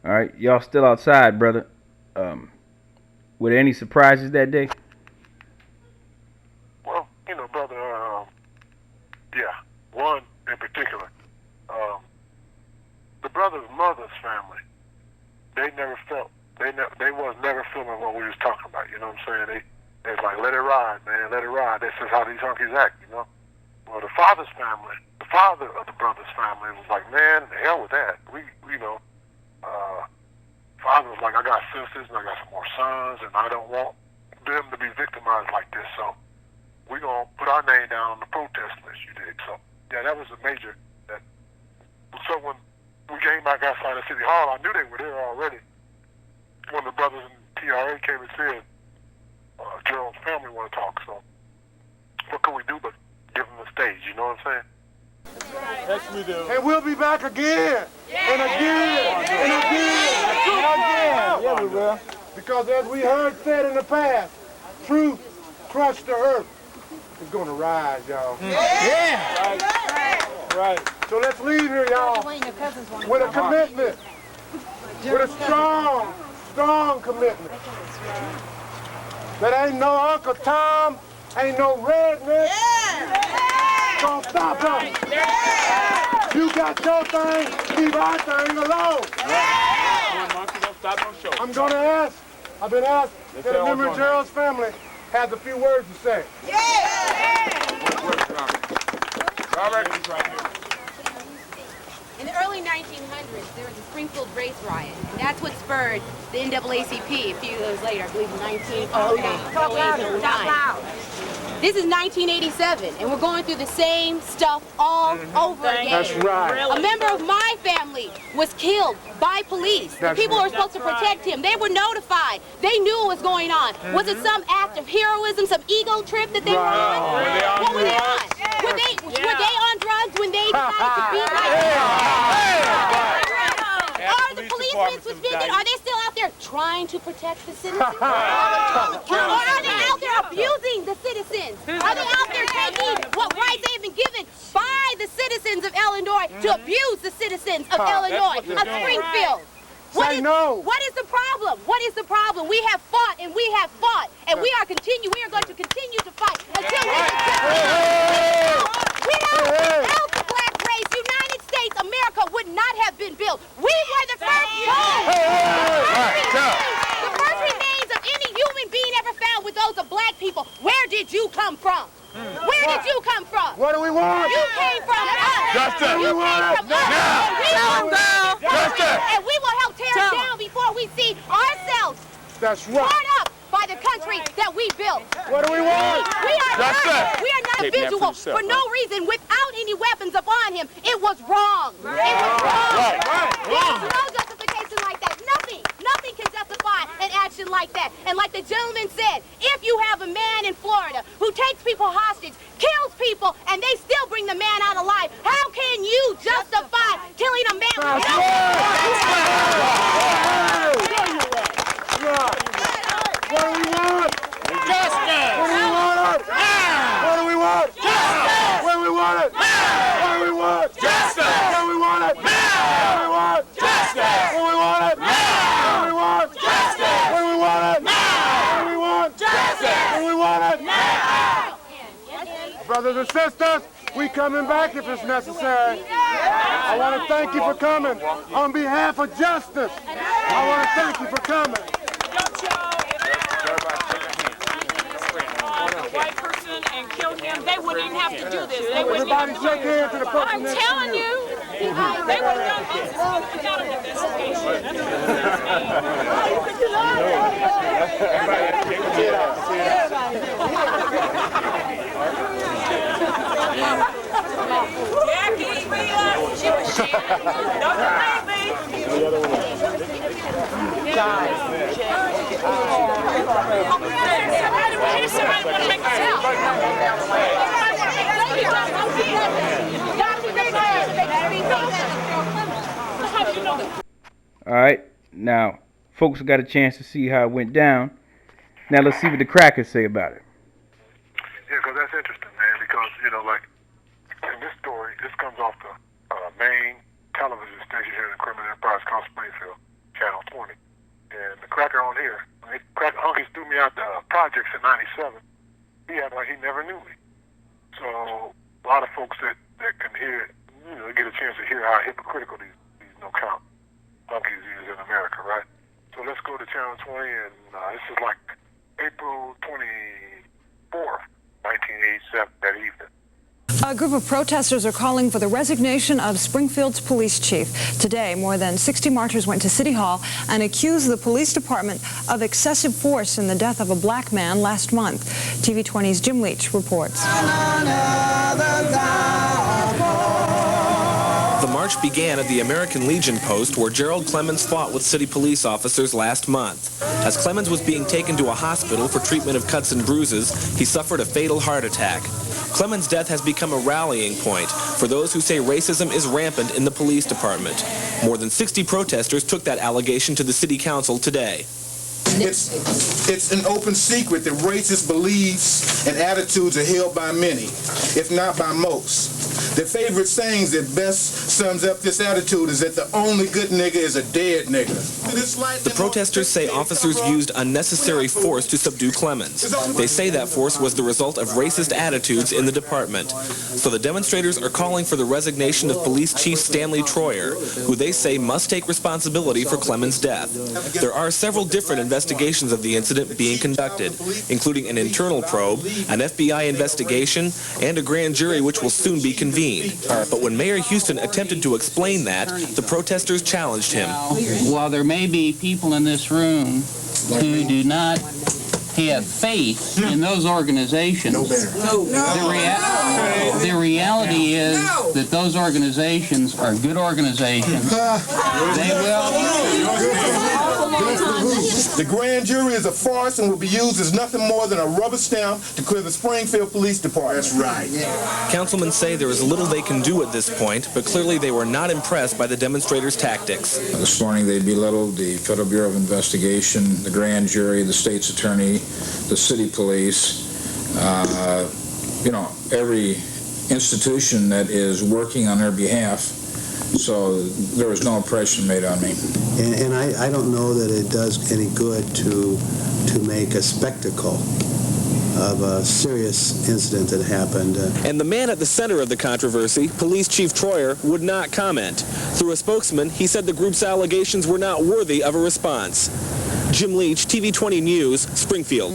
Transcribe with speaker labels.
Speaker 1: All right, y'all still outside, brother. Were there any surprises that day?
Speaker 2: Well, brother, yeah, one in particular. The brother's mother's family, they was never feeling what we was talking about, you know what I'm saying? They was like, let it ride, man, let it ride. This is how these hunkies act, Well, the father's family, the father of the brother's family was like, man, the hell with that. Father was like, I got sisters and I got some more sons and I don't want them to be victimized like this, so we're going to put our name down on the protest list, you dig? So, yeah, that was a major, so when we came back outside of City Hall, I knew they were there already. When the brothers in TRA came and said, Gerald's family want to talk, so what can we do but give them the stage, you know what I'm saying?
Speaker 3: Yes, we do.
Speaker 4: And we'll be back again, and again, and again, and again.
Speaker 3: Yeah, we will.
Speaker 4: Because as we heard said in the past, truth crushed the earth. It's going to rise, y'all.
Speaker 3: Yeah. Right.
Speaker 4: So let's leave here, y'all, with a commitment, with a strong, strong commitment. That ain't no Uncle Tom, ain't no redneck. Don't stop us. You got your thing, leave our thing alone. I'm going to ask, I've been asked that a member of Gerald's family has a few words to say.
Speaker 5: In the early 1900s, there was a Springfield race riot, and that's what spurred the NAACP a few years later, I believe in 1909. This is 1987, and we're going through the same stuff all over again.
Speaker 4: That's right.
Speaker 5: A member of my family was killed by police. The people who were supposed to protect him, they were notified. They knew what was going on. Was it some act of heroism, some ego trip that they were on? What were they on? Were they on drugs when they decided to beat like Are the policemen suspended? Are they still out there trying to protect the citizens? Or are they out there abusing the citizens? Are they out there taking what rights they've been given by the citizens of Illinois to abuse the citizens of Illinois, of Springfield? What is the problem? What is the problem? We have fought and we have fought, and we are going to continue to fight until without the black race, United States, America would not have been built. We were the first born. The first remains of any human being ever found were those of black people. Where did you come from? Where did you come from?
Speaker 4: What do we want?
Speaker 5: You came from us.
Speaker 4: Justice.
Speaker 5: You came from us.
Speaker 4: Justice.
Speaker 5: And we will help tear it down before we see ourselves brought up by the country that we built.
Speaker 4: What do we want?
Speaker 5: We are not a visual for no reason without any weapons upon him. It was wrong. It was wrong. There's no justification like that. Nothing can justify an action like that. And like the gentleman said, if you have a man in Florida who takes people hostage, kills people, and they still bring the man out alive, how can you justify killing a man with
Speaker 4: What do we want? Justice! What do we want? Now! What do we want? Justice! What do we want it? Now! What do we want? Justice! What do we want it? Now! What do we want? Justice! What do we want it? Now! What do we want? Justice! What do we want it? Now! What do we want? Justice! What do we want it? Now! Brothers and sisters, we coming back if it's necessary. I want to thank you for coming. On behalf of justice, I want to thank you for coming.
Speaker 6: White person and kill him, they wouldn't even have to do this. They wouldn't
Speaker 4: Everybody shake hands to the person
Speaker 6: I'm
Speaker 4: next
Speaker 6: telling
Speaker 4: to
Speaker 6: you, they would have done this without an investigation. Jackie, she was shaking. Don't
Speaker 1: All right, now folks got a chance to see how it went down. Now let's see what the crackers say about it.
Speaker 2: Yeah, because that's interesting, man, because, like, in this story, this comes off the main television station here in the Criminal Enterprise called Springfield. Channel 20. And the cracker on here, when cracker hunkies threw me out the projects in '97, he acted like he never knew me. So a lot of folks that can hear, get a chance to hear how hypocritical these no-count hunkies is in America, right? So let's go to Channel 20, and this is like April 24th, 1987, that evening.
Speaker 7: A group of protesters are calling for the resignation of Springfield's police chief. Today, more than 60 marchers went to City Hall and accused the police department of excessive force in the death of a black man last month. TV 20's Jim Leach reports.
Speaker 8: The march began at the American Legion post where Gerald Clemons fought with city police officers last month. As Clemons was being taken to a hospital for treatment of cuts and bruises, he suffered a fatal heart attack. Clemons' death has become a rallying point for those who say racism is rampant in the police department. More than 60 protesters took that allegation to the city council today.
Speaker 9: It's an open secret that racist beliefs and attitudes are held by many, if not by most. Their favorite sayings that best sums up this attitude is that the only good nigga is a dead nigga.
Speaker 8: The protesters say officers used unnecessary force to subdue Clemons. They say that force was the result of racist attitudes in the department. So the demonstrators are calling for the resignation of Police Chief Stanley Troyer, who they say must take responsibility for Clemons' death. There are several different investigations of the incident being conducted, including an internal probe, an FBI investigation, and a grand jury which will soon be convened. But when Mayor Houston attempted to explain that, the protesters challenged him.
Speaker 10: While there may be people in this room who do not have faith in those organizations, the reality is that those organizations are good organizations. They will.
Speaker 9: The grand jury is a farce and will be used as nothing more than a rubber stamp to clear the Springfield Police Department. That's right.
Speaker 8: Councilmen say there is little they can do at this point, but clearly they were not impressed by the demonstrators' tactics.
Speaker 11: This morning they belittled the Federal Bureau of Investigation, the grand jury, the state's attorney, the city police, every institution that is working on their behalf. So there was no impression made on me.
Speaker 12: And I don't know that it does any good to make a spectacle of a serious incident that happened.
Speaker 8: And the man at the center of the controversy, Police Chief Troyer, would not comment. Through a spokesman, he said the group's allegations were not worthy of a response. Jim Leach, TV 20 News, Springfield.